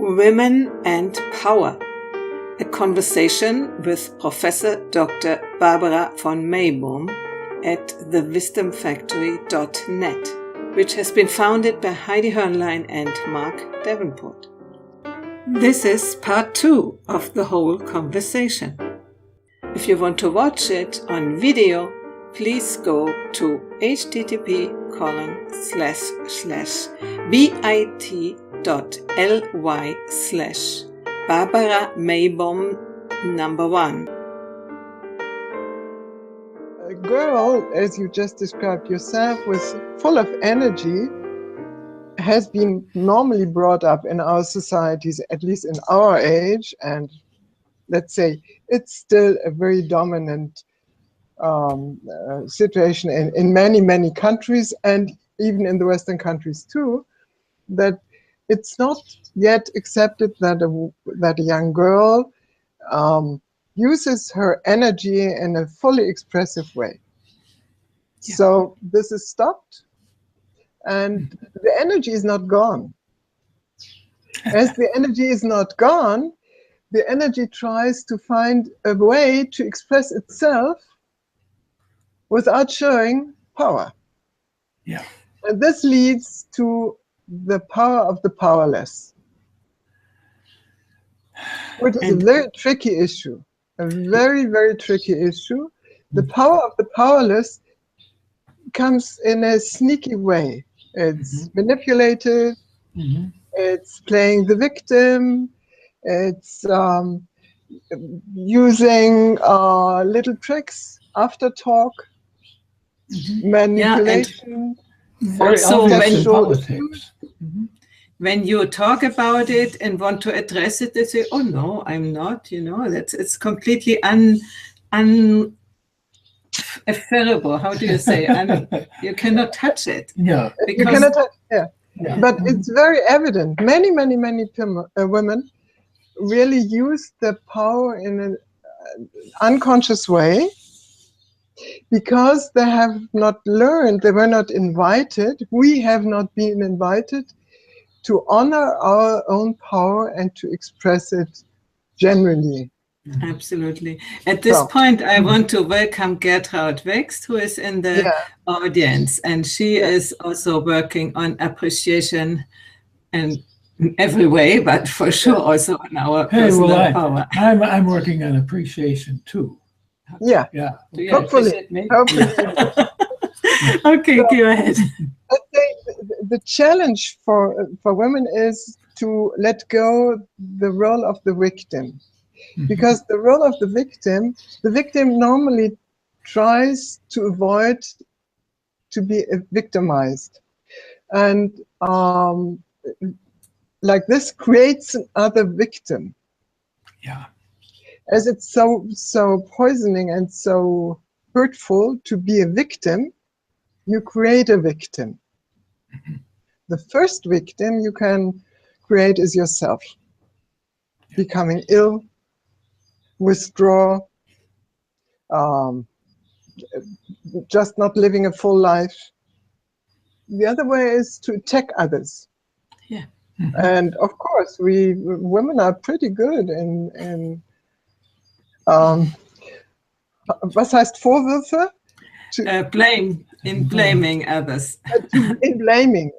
Women and Power, a conversation with Professor Dr. Barbara von Meibom at thewisdomfactory.net, which has been founded by Heidi Hörnlein and Mark Davenport. This is part 2 of the whole conversation. If you want to watch it on video, please go to http://bit.ly/Barbara Meibom #1. A girl, as you just described yourself, was full of energy, has been normally brought up in our societies, at least in our age, and let's say it's still a very dominant situation in many countries, and even in the Western countries too, that it's not yet accepted that a young girl uses her energy in a fully expressive way. Yeah. So this is stopped, and the energy is not gone. As the energy is not gone, the energy tries to find a way to express itself without showing power. Yeah. And this leads to the power of the powerless, which is a very tricky issue, a very tricky issue. The power of the powerless comes in a sneaky way. It's manipulative, it's playing the victim, it's using little tricks, after talk, manipulation, also sexual abuse. When you talk about it and want to address it, they say, "Oh no, I'm not." You know, it's completely unaffairable. How do you say? You cannot touch it. Yeah, you cannot touch. Yeah. But it's very evident. Many women really use the power in an unconscious way, because they have not learned, they were not invited, we have not been invited to honor our own power and to express it generally. Absolutely. At this point, I want to welcome Gertraud Wext, who is in the audience, and she is also working on appreciation in every way, but for sure also on our personal power. I'm working on appreciation too. Yeah. Hopefully. Okay, go ahead. I think the challenge for women is to let go the role of the victim, because the role of the victim normally tries to avoid to be victimized, and like this creates another victim. Yeah. As it's so poisoning and so hurtful to be a victim, you create a victim. The first victim you can create is yourself. Becoming ill, withdraw, just not living a full life. The other way is to attack others. Yeah. And of course, we women are pretty good in was heißt Vorwürfe? Blaming others. In blaming.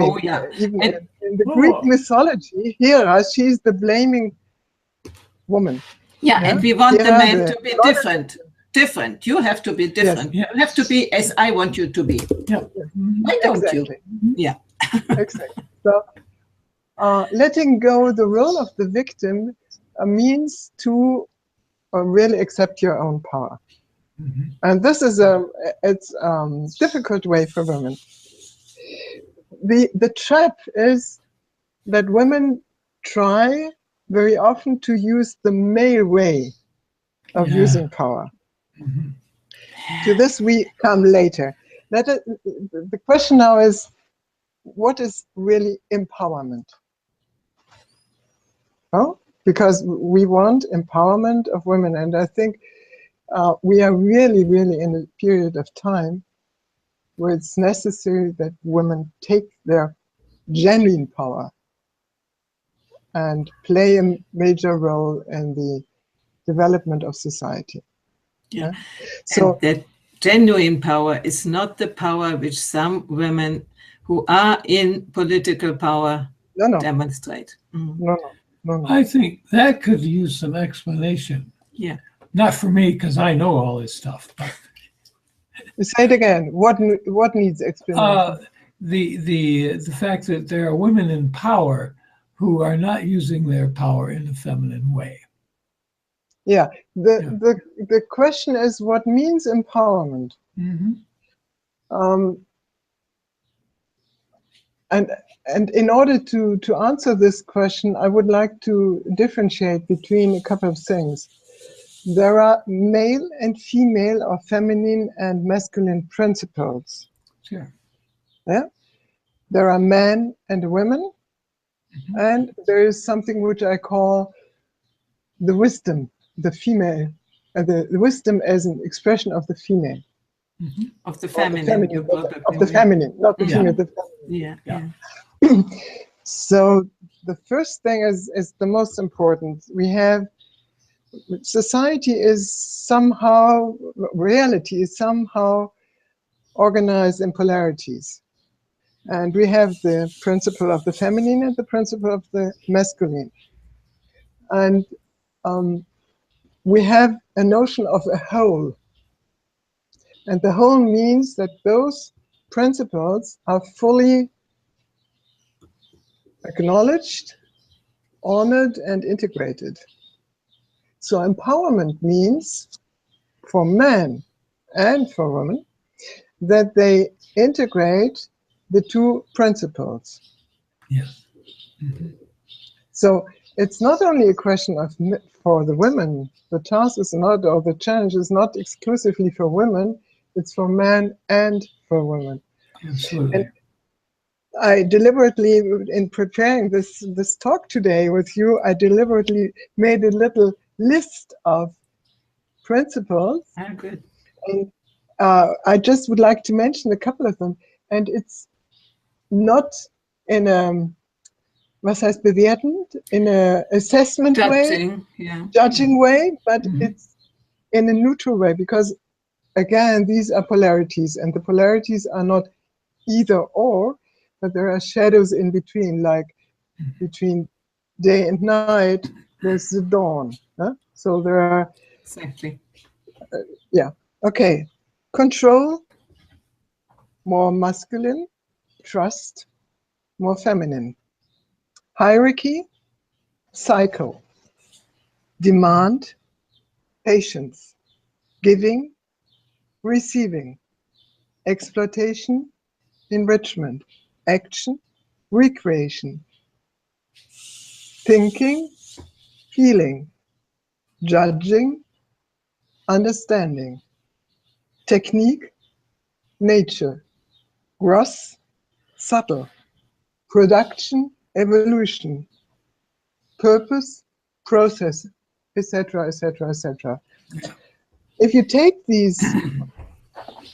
Oh, yeah. Even in the Greek mythology, Hera, she's the blaming woman. Yeah, and we want the man to be different. You have to be different. Yes. You have to be as I want you to be. Yeah. Why don't you? Yeah. Exactly. So letting go the role of the victim means to really accept your own power. And this is a difficult way for women. The trap is that women try very often to use the male way of using power. To this we come later. The question now is, what is really empowerment? Oh, because we want empowerment of women, and I think we are really in a period of time where it's necessary that women take their genuine power and play a major role in the development of society. Yeah. So and that genuine power is not the power which some women who are in political power demonstrate. No. I think that could use some explanation. Yeah. Not for me, because I know all this stuff. But say it again. What needs explanation? The fact that there are women in power who are not using their power in a feminine way. Yeah. The question is, what means empowerment? And in order to answer this question, I would like to differentiate between a couple of things. There are male and female, or feminine and masculine principles. Sure. Yeah. There are men and women, and there is something which I call the wisdom, the female, the wisdom as an expression of the female. Of the feminine, of the feminine, not the female, the feminine. Yeah. So the first thing is the most important. We have society is somehow, reality is somehow organized in polarities. And we have the principle of the feminine and the principle of the masculine. And we have a notion of a whole. And the whole means that those principles are fully acknowledged, honored, and integrated. So empowerment means, for men and for women, that they integrate the two principles. Yes. So it's not only a question of, for the women, the task is not, or the challenge is not exclusively for women, it's for men and for women. Absolutely. And I deliberately, in preparing this talk today with you, I deliberately made a little list of principles. Good. And I just would like to mention a couple of them. And it's not in a, was heißt bewertend, in a assessment judging way, but it's in a neutral way, because again, these are polarities, and the polarities are not either or, but there are shadows in between, like between day and night, there's the dawn. So there are, exactly. Okay. Control, more masculine. Trust, more feminine. Hierarchy, cycle. Demand, patience. Giving, receiving. Exploitation, enrichment. Action, recreation. Thinking, feeling. Judging, understanding. Technique, nature. Gross, subtle. Production, evolution. Purpose, process, etc., etc., etc. If you take these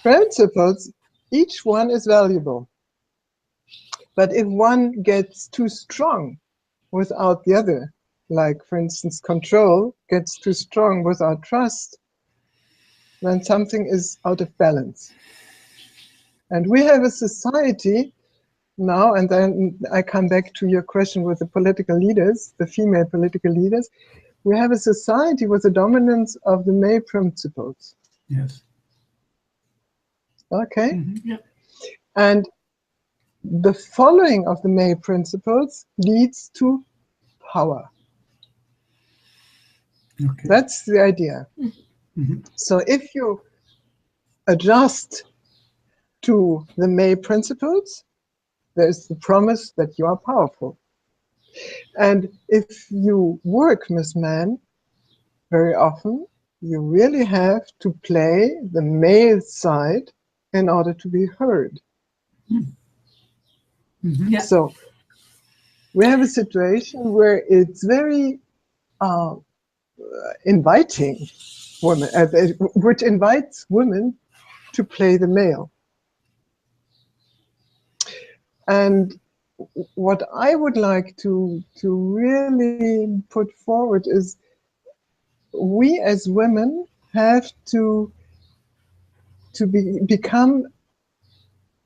principles, each one is valuable. But if one gets too strong without the other, like, for instance, control gets too strong without trust, then something is out of balance. And we have a society now, and then I come back to your question with the political leaders, the female political leaders. We have a society with a dominance of the male principles. Yes. Okay? Yeah. And the following of the male principles leads to power. Okay. That's the idea. So if you adjust to the male principles, there's the promise that you are powerful. And if you work with men, very often, you really have to play the male side in order to be heard. Yeah. So we have a situation where it's very inviting women, which invites women to play the male. And what I would like to really put forward is we as women have to become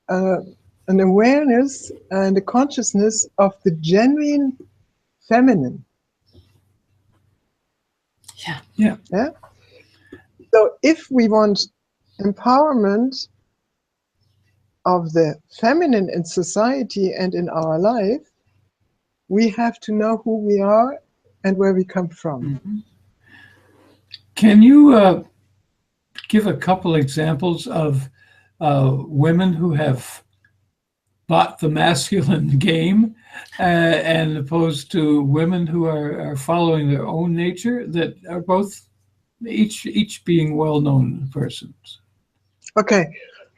an awareness and a consciousness of the genuine feminine. Yeah. So if we want empowerment of the feminine in society and in our life, we have to know who we are and where we come from. Mm-hmm. Can you give a couple examples of women who have bought the masculine game and opposed to women who are following their own nature, that are both each being well-known persons? Okay,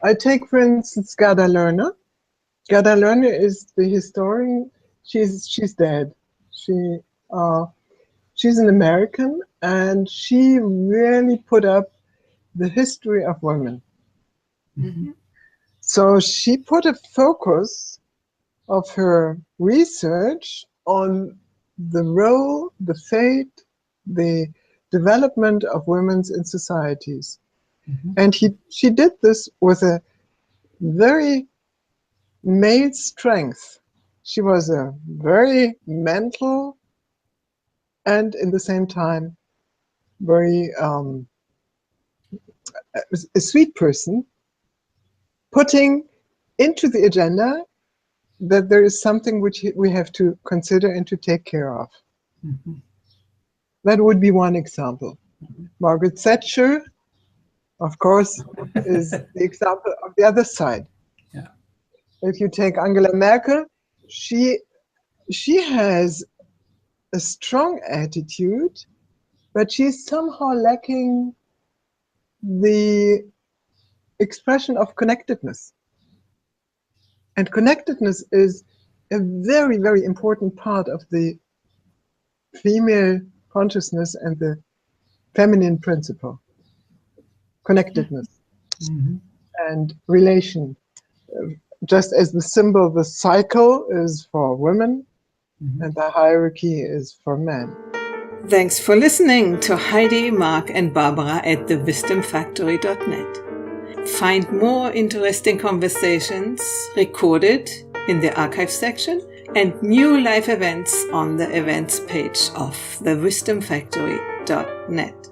I take for instance Gerda Lerner. Gerda Lerner is the historian. She's dead. She's an American, and she really put up the history of women. Mm-hmm. So she put a focus of her research on the role, the fate, the development of women in societies. Mm-hmm. And she did this with a very male strength. She was a very mental and in the same time very a sweet person, putting into the agenda that there is something which we have to consider and to take care of. Mm-hmm. That would be one example. Margaret Thatcher, of course, is the example of the other side. Yeah. If you take Angela Merkel, she has a strong attitude, but she's somehow lacking the expression of connectedness. And connectedness is a very, very important part of the female consciousness and the feminine principle. Connectedness Mm-hmm. and relation. Just as the symbol, the cycle is for women, mm-hmm. and the hierarchy is for men. Thanks for listening to Heidi, Mark, and Barbara at thewisdomfactory.net. Find more interesting conversations recorded in the archive section and new live events on the events page of thewisdomfactory.net.